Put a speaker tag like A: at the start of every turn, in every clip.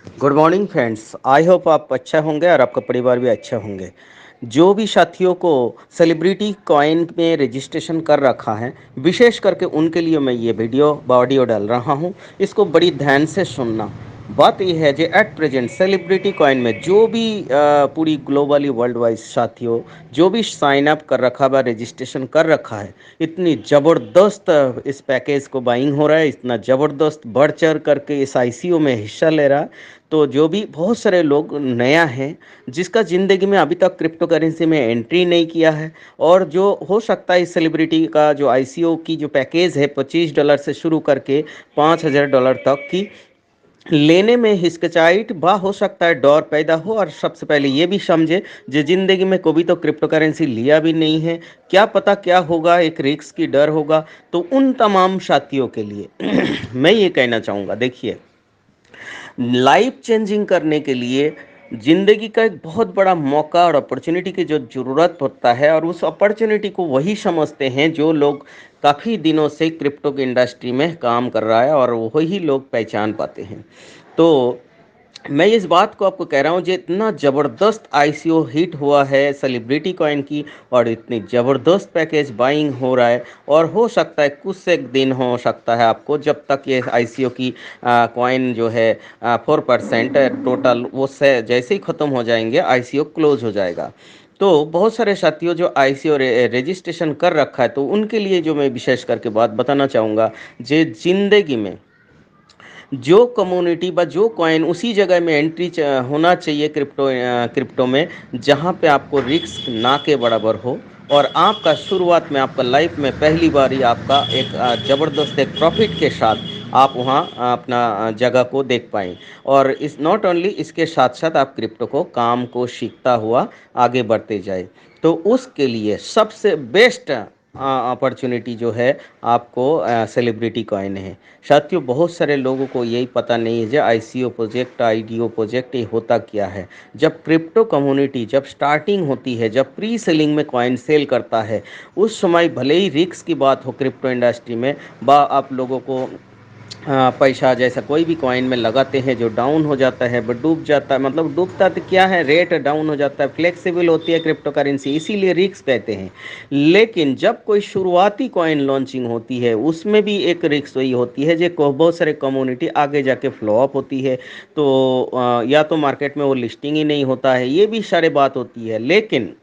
A: Good morning friends. I hope आप अच्छा होंगे और आपका परिवार भी अच्छा होंगे। जो भी साथियों को सेलिब्रिटी कॉइन में रजिस्ट्रेशन कर रखा है, विशेष करके उनके लिए मैं ये वीडियो ऑडियो डाल रहा हूँ। इसको बड़ी ध्यान से सुनना। बात यह है जो एट प्रेजेंट सेलिब्रिटी कॉइन में जो भी पूरी ग्लोबली वर्ल्ड वाइड साथियों जो भी साइन अप कर रखा है, रजिस्ट्रेशन कर रखा है, इतनी ज़बरदस्त इस पैकेज को बाइंग हो रहा है, इतना ज़बरदस्त बढ़ चढ़ करके इस आईसीयू में हिस्सा ले रहा है। तो जो भी बहुत सारे लोग नया हैं, जिसका ज़िंदगी में अभी तक क्रिप्टो करेंसी में एंट्री नहीं किया है, और जो हो सकता है इस सेलिब्रिटी का जो आईसीओ की जो पैकेज है $25 से शुरू करके $5000 तक की लेने में हिचकिचाहट बा हो सकता है, डर पैदा हो। और सबसे पहले ये भी समझे जो ज़िंदगी में कभी तो क्रिप्टो करेंसी लिया भी नहीं है, क्या पता क्या होगा, एक रिस्क की डर होगा। तो उन तमाम साथियों के लिए मैं ये कहना चाहूँगा, देखिए, लाइफ चेंजिंग करने के लिए ज़िंदगी का एक बहुत बड़ा मौका और अपॉर्चुनिटी की जो ज़रूरत होता है, और उस अपॉर्चुनिटी को वही समझते हैं जो लोग काफ़ी दिनों से क्रिप्टो की इंडस्ट्री में काम कर रहा है, और वही लोग पहचान पाते हैं। तो मैं इस बात को आपको कह रहा हूँ, जो इतना ज़बरदस्त आईसीओ हिट हुआ है सेलिब्रिटी कॉइन की, और इतनी ज़बरदस्त पैकेज बाइंग हो रहा है, और हो सकता है कुछ से दिन हो सकता है आपको, जब तक ये आईसीओ की कॉइन जो है 4% टोटल, वो से जैसे ही ख़त्म हो जाएंगे आईसीओ क्लोज हो जाएगा। तो बहुत सारे साथियों जो आईसीओ रजिस्ट्रेशन कर रखा है, तो उनके लिए जो मैं विशेष करके बात बताना चाहूँगा, जे ज़िंदगी में जो कम्युनिटी व जो कॉइन उसी जगह में एंट्री होना चाहिए क्रिप्टो में, जहाँ पे आपको रिस्क ना के बराबर हो, और आपका शुरुआत में आपका लाइफ में पहली बार ही आपका एक ज़बरदस्त एक प्रॉफिट के साथ आप वहाँ अपना जगह को देख पाएँ। और इस नॉट ओनली इसके साथ साथ आप क्रिप्टो को काम को सीखता हुआ आगे बढ़ते जाए। तो उसके लिए सबसे बेस्ट अपॉर्चुनिटी जो है आपको सेलिब्रिटी कॉइन है। साथियों, बहुत सारे लोगों को यही पता नहीं है जो आईसीओ प्रोजेक्ट, आईडीओ प्रोजेक्ट, ये होता क्या है। जब क्रिप्टो कम्युनिटी जब स्टार्टिंग होती है, जब प्री सेलिंग में कॉइन सेल करता है, उस समय भले ही रिस्क की बात हो क्रिप्टो इंडस्ट्री में, बा आप लोगों को पैसा जैसा कोई भी कॉइन में लगाते हैं जो डाउन हो जाता है, बट डूब जाता है, मतलब डूबता तो क्या है, रेट डाउन हो जाता है, फ्लेक्सिबल होती है क्रिप्टो करेंसी, इसीलिए रिस्क कहते हैं। लेकिन जब कोई शुरुआती कॉइन लॉन्चिंग होती है, उसमें भी एक रिस्क वही होती है जो बहुत सारे कम्युनिटी आगे जाके फ्लॉप होती है। तो या तो मार्केट में वो लिस्टिंग ही नहीं होता है, ये भी सारे बात होती है। लेकिन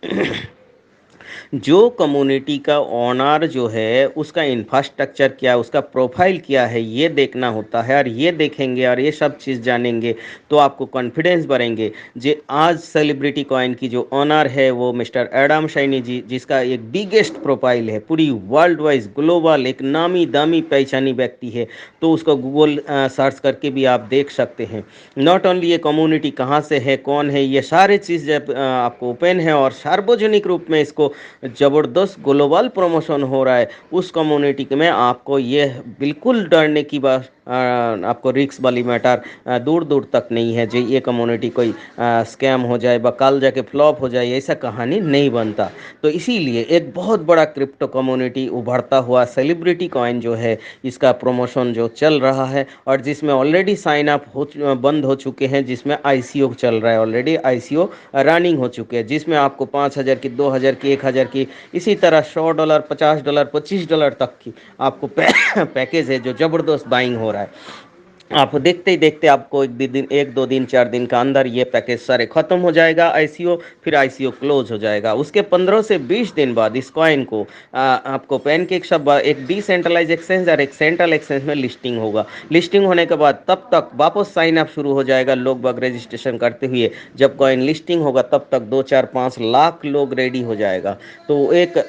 A: जो कम्युनिटी का ओनर जो है, उसका इंफ्रास्ट्रक्चर क्या है, उसका प्रोफाइल क्या है, ये देखना होता है। और ये देखेंगे और ये सब चीज़ जानेंगे तो आपको कॉन्फिडेंस बढ़ेंगे। जे आज सेलिब्रिटी कॉइन की जो ओनर है वो मिस्टर एडम शाइनी जी, जिसका एक बिगेस्ट प्रोफाइल है पूरी वर्ल्ड वाइज ग्लोबल, एक नामी दामी पहचानी व्यक्ति है। तो उसको गूगल सर्च करके भी आप देख सकते हैं। नॉट ओनली ये कम्युनिटी कहाँ से है, कौन है, ये सारे चीज़ जब आपको ओपन है और सार्वजनिक रूप में इसको ज़बरदस्त ग्लोबल प्रमोशन हो रहा है, उस कम्युनिटी में आपको ये बिल्कुल डरने की बात, आपको रिक्स वाली मैटर दूर दूर तक नहीं है। जो ये कम्युनिटी कोई स्कैम हो जाए व कल जाके फ्लॉप हो जाए, ऐसा कहानी नहीं बनता। तो इसीलिए एक बहुत बड़ा क्रिप्टो कम्युनिटी उभरता हुआ सेलिब्रिटी कॉइन जो है, इसका प्रमोशन जो चल रहा है, और जिसमें ऑलरेडी साइन अप बंद हो चुके हैं, जिसमें आईसीओ चल रहा है, ऑलरेडी आईसीओ रनिंग हो चुके हैं, जिसमें आपको 5000 की, 2000 की, 1000 की, इसी तरह $100, $50, $25 तक की आपको पैकेज है जो ज़बरदस्त बाइंग हो रहा है। आप देखते ही देखते आपको एक दो दिन 4 दिन का अंदर ये पैकेज सारे ख़त्म हो जाएगा आईसीओ, फिर आईसीओ क्लोज हो जाएगा। उसके 15 से 20 दिन बाद इस कॉइन को आपको पैनकेक सब एक डिसेंट्रलाइज एक्सचेंज और एक सेंट्रल एक्सचेंज में लिस्टिंग होगा। लिस्टिंग होने के बाद तब तक वापस साइन अप शुरू हो जाएगा, लोग बाग रजिस्ट्रेशन करते हुए। जब कॉइन लिस्टिंग होगा तब तक 2 4 5 लाख लोग रेडी हो जाएगा। तो एक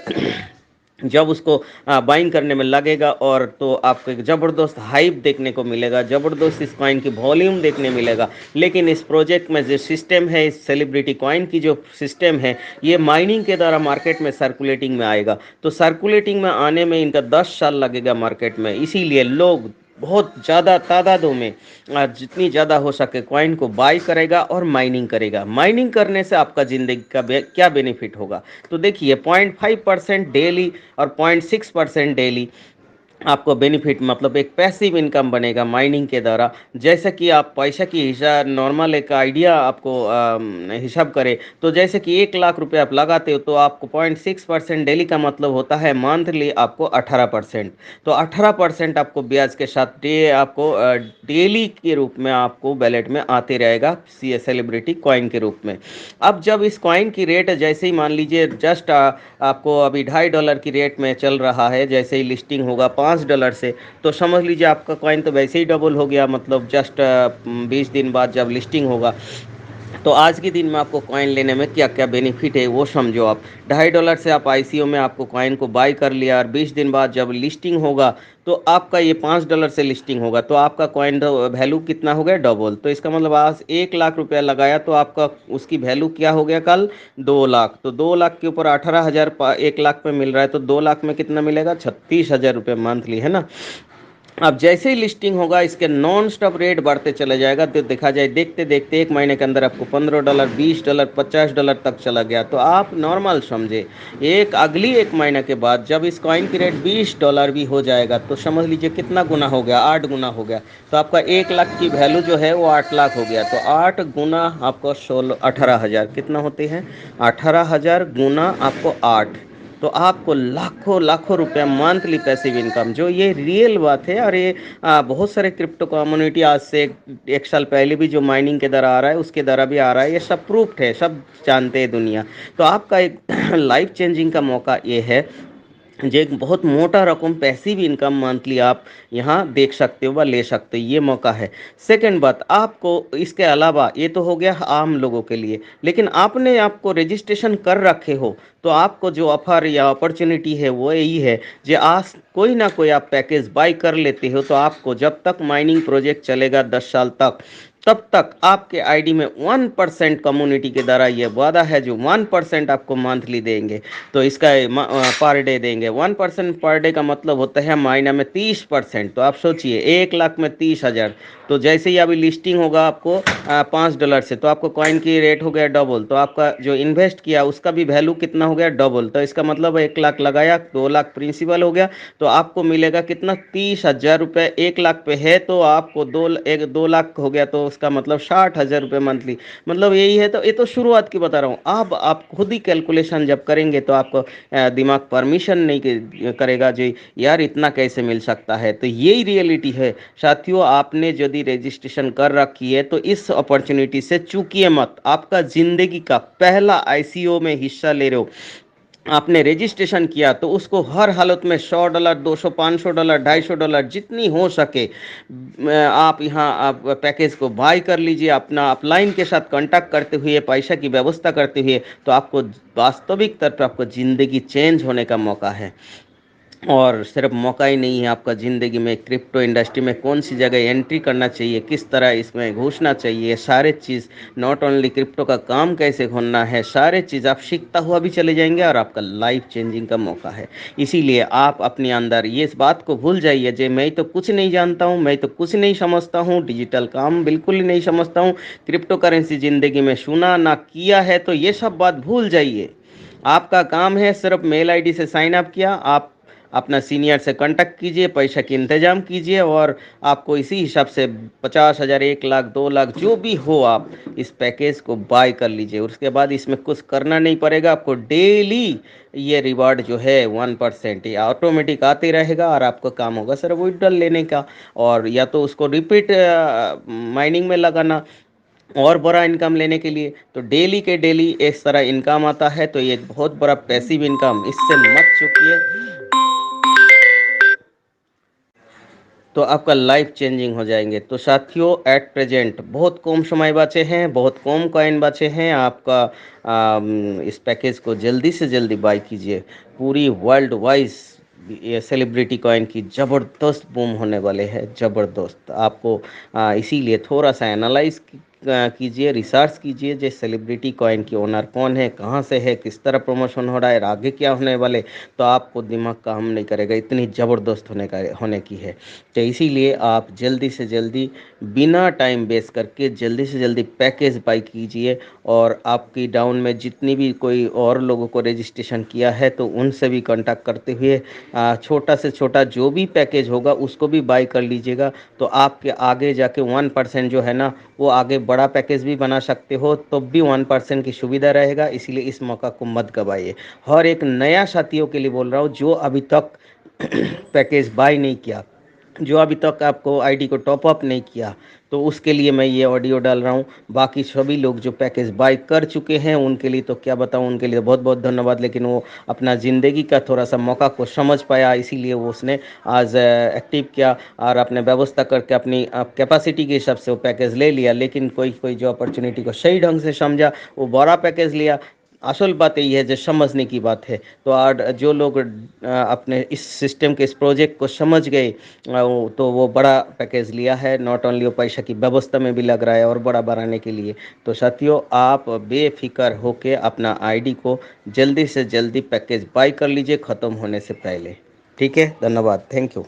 A: जब उसको बाइंग करने में लगेगा, और तो आपको एक ज़बरदस्त हाइप देखने को मिलेगा, ज़बरदस्त इस कॉइन की वॉल्यूम देखने मिलेगा। लेकिन इस प्रोजेक्ट में जो सिस्टम है, इस सेलिब्रिटी कॉइन की जो सिस्टम है, ये माइनिंग के द्वारा मार्केट में सर्कुलेटिंग में आएगा। तो सर्कुलेटिंग में आने में इनका 10 साल लगेगा मार्केट में। इसीलिए लोग बहुत ज़्यादा तादादों में जितनी ज़्यादा हो सके कॉइन को बाई करेगा और माइनिंग करेगा। माइनिंग करने से आपका ज़िंदगी का क्या बेनिफिट होगा, तो देखिए, 0.5% डेली और 0.6% डेली आपको बेनिफिट मतलब एक पैसिव इनकम बनेगा माइनिंग के द्वारा। जैसे कि आप पैसा की हिसाब नॉर्मल एक आइडिया आपको हिसाब करें तो जैसे कि 1 लाख रुपए आप लगाते हो तो आपको 0.6% डेली का मतलब होता है मंथली आपको 18%। तो 18% आपको ब्याज के साथ आपको डेली के रूप में आपको वैलेट में आते रहेगा सेलिब्रिटी कॉइन के रूप में। अब जब इस कॉइन की रेट जैसे ही मान लीजिए जस्ट आपको अभी $2.5 की रेट में चल रहा है, जैसे ही लिस्टिंग होगा $5 से तो समझ लीजिए आपका कॉइन तो वैसे ही डबल हो गया, मतलब जस्ट 20 दिन बाद जब लिस्टिंग होगा। तो आज के दिन में आपको कॉइन लेने में क्या क्या बेनिफिट है वो समझो आप। $2.5 से आप आईसीओ में आपको कॉइन को बाई कर लिया और 20 दिन बाद जब लिस्टिंग होगा तो आपका ये $5 से लिस्टिंग होगा तो आपका कॉइन वैल्यू कितना हो गया, डबल। तो इसका मतलब आज 1 लाख रुपया लगाया तो आपका उसकी वैल्यू क्या हो गया कल, 2 लाख। तो 2 लाख के ऊपर 18,000 1 लाख में मिल रहा है तो 2 लाख में कितना मिलेगा, 36,000 रुपये मंथली, है ना। अब जैसे ही लिस्टिंग होगा इसके नॉन स्टॉप रेट बढ़ते चले जाएगा तो देखा जाए देखते देखते 1 महीने के अंदर आपको $15, $20, $50 तक चला गया। तो आप नॉर्मल समझे एक अगली 1 महीने के बाद जब इस कॉइन की रेट $20 भी हो जाएगा तो समझ लीजिए कितना गुना हो गया, 8 गुना हो गया। तो आपका 1 लाख की वैल्यू जो है वो 8 लाख हो गया। तो 8 गुना आपको 18,000 कितना होते हैं, 18,000 गुना आपको 8। तो आपको लाखों लाखों रुपया मंथली पैसिव इनकम, जो ये रियल बात है। और ये बहुत सारे क्रिप्टो कम्युनिटी आज से 1 साल पहले भी जो माइनिंग के द्वारा आ रहा है उसके द्वारा भी आ रहा है, ये सब प्रूफ्ड है, सब जानते हैं दुनिया। तो आपका एक लाइफ चेंजिंग का मौका ये है, जो एक बहुत मोटा रकम पैसिव इनकम मंथली आप यहाँ देख सकते हो व ले सकते हो, ये मौका है। सेकंड बात, आपको इसके अलावा ये तो हो गया आम लोगों के लिए, लेकिन आपने आपको रजिस्ट्रेशन कर रखे हो तो आपको जो ऑफर या अपॉर्चुनिटी है वो यही है, जो आज कोई ना कोई आप पैकेज बाई कर लेते हो तो आपको जब तक माइनिंग प्रोजेक्ट चलेगा 10 साल तक, तब तक आपके आईडी में 1% कम्युनिटी के द्वारा ये वादा है जो 1% आपको मंथली देंगे। तो इसका पर डे देंगे 1%, पर डे का मतलब होता है महीना में 30%। तो आप सोचिए 1 लाख में 30,000। तो जैसे ही अभी लिस्टिंग होगा आपको $5 से तो आपको कॉइन की रेट हो गया डबल, तो आपका जो इन्वेस्ट किया उसका भी वैल्यू कितना हो गया, डबल। तो इसका मतलब 1 लाख लगाया 2 लाख प्रिंसिपल हो गया तो आपको मिलेगा कितना, 30,000 रुपये। 1 लाख पे है तो आपको 2 लाख हो गया तो उसका मतलब 60,000 रुपये मंथली। मतलब यही है। तो ये तो शुरुआत की बता रहा हूँ, अब आप खुद ही कैलकुलेशन जब करेंगे तो आपको दिमाग परमिशन नहीं करेगा जी यार इतना कैसे मिल सकता है। तो यही रियलिटी है साथियों, आपने यदि रजिस्ट्रेशन कर रखी है तो इस अपॉर्चुनिटी से चूकिए मत। आपका जिंदगी का पहला आईसीओ में हिस्सा ले रहे हो, आपने रजिस्ट्रेशन किया तो उसको हर हालत में $100, 200, $500, $250 जितनी हो सके आप यहाँ आप पैकेज को बाय कर लीजिए। अपना अपलाइन के साथ कांटेक्ट करते हुए पैसा की व्यवस्था करते हुए तो आपको वास्तविक तौर पर आपको ज़िंदगी चेंज होने का मौका है। और सिर्फ मौका ही नहीं है, आपका ज़िंदगी में क्रिप्टो इंडस्ट्री में कौन सी जगह एंट्री करना चाहिए, किस तरह इसमें घुसना चाहिए, सारे चीज़, नॉट ओनली क्रिप्टो का काम कैसे होना है, सारे चीज़ आप सीखता हुआ भी चले जाएंगे और आपका लाइफ चेंजिंग का मौका है। इसीलिए आप अपने अंदर ये इस बात को भूल जाइए जे मैं तो कुछ नहीं जानता हूँ, मैं तो कुछ नहीं समझता हूँ, डिजिटल काम बिल्कुल ही नहीं समझता हूँ, क्रिप्टो करेंसी ज़िंदगी में सुना ना किया है। तो ये सब बात भूल जाइए। आपका काम है सिर्फ मेल आईडी से साइन अप किया, आप अपना सीनियर से कांटेक्ट कीजिए, पैसा की इंतजाम कीजिए और आपको इसी हिसाब से 50,000, 1 लाख, 2 लाख जो भी हो आप इस पैकेज को बाय कर लीजिए। उसके बाद इसमें कुछ करना नहीं पड़ेगा आपको, डेली ये रिवार्ड जो है 1% ये ऑटोमेटिक आते रहेगा और आपका काम होगा सिर्फ विड्रॉल लेने का और या तो उसको रिपीट माइनिंग में लगाना और बड़ा इनकम लेने के लिए। तो डेली के डेली इस तरह इनकम आता है तो ये एक बहुत बड़ा पैसिव इनकम, इससे मत चूकिए। तो आपका लाइफ चेंजिंग हो जाएंगे। तो साथियों एट प्रेजेंट बहुत कम समय बचे हैं, बहुत कम कॉइन बचे हैं। आपका इस पैकेज को जल्दी से जल्दी बाय कीजिए। पूरी वर्ल्ड वाइज ये सेलिब्रिटी कॉइन की ज़बरदस्त बूम होने वाले हैं, ज़बरदस्त। आपको इसीलिए थोड़ा सा एनालाइज कीजिए, रिसर्च कीजिए जो सेलिब्रिटी कॉइन की ओनर कौन है, कहाँ से है, किस तरह प्रमोशन हो रहा है, आगे क्या होने वाले, तो आपको दिमाग काम नहीं करेगा, इतनी ज़बरदस्त होने की है। तो इसीलिए आप जल्दी से जल्दी बिना टाइम वेस्ट करके जल्दी से जल्दी पैकेज बाई कीजिए। और आपकी डाउन में जितनी भी कोई और लोगों को रजिस्ट्रेशन किया है तो उनसे भी कांटेक्ट करते हुए छोटा से छोटा जो भी पैकेज होगा उसको भी बाई कर लीजिएगा। तो आपके आगे जाके 1% जो है ना, वो आगे बड़ा पैकेज भी बना सकते हो, तो भी 1% की सुविधा रहेगा। इसीलिए इस मौका को मत गवाइए। हर एक नया साथियों के लिए बोल रहा हूँ जो अभी तक पैकेज बाय नहीं किया, जो अभी तक आपको आईडी को टॉप अप नहीं किया, तो उसके लिए मैं ये ऑडियो डाल रहा हूँ। बाकी सभी लोग जो पैकेज बाय कर चुके हैं उनके लिए तो क्या बताऊँ, उनके लिए बहुत बहुत धन्यवाद। लेकिन वो अपना ज़िंदगी का थोड़ा सा मौका को समझ पाया, इसीलिए वो उसने आज एक्टिव किया और अपने व्यवस्था करके अपनी कैपेसिटी के हिसाब से वो पैकेज ले लिया। लेकिन कोई कोई जो अपॉर्चुनिटी को सही ढंग से समझा वो बड़ा पैकेज लिया। असल बात यही है जो समझने की बात है। तो आज जो लोग अपने इस सिस्टम के इस प्रोजेक्ट को समझ गए तो वो बड़ा पैकेज लिया है। नॉट ओनली वो पैसा की व्यवस्था में भी लग रहा है और बड़ा बढ़ाने के लिए। तो साथियों, आप बेफिक्र होके अपना आईडी को जल्दी से जल्दी पैकेज बाय कर लीजिए ख़त्म होने से पहले। ठीक है, धन्यवाद, थैंक यू।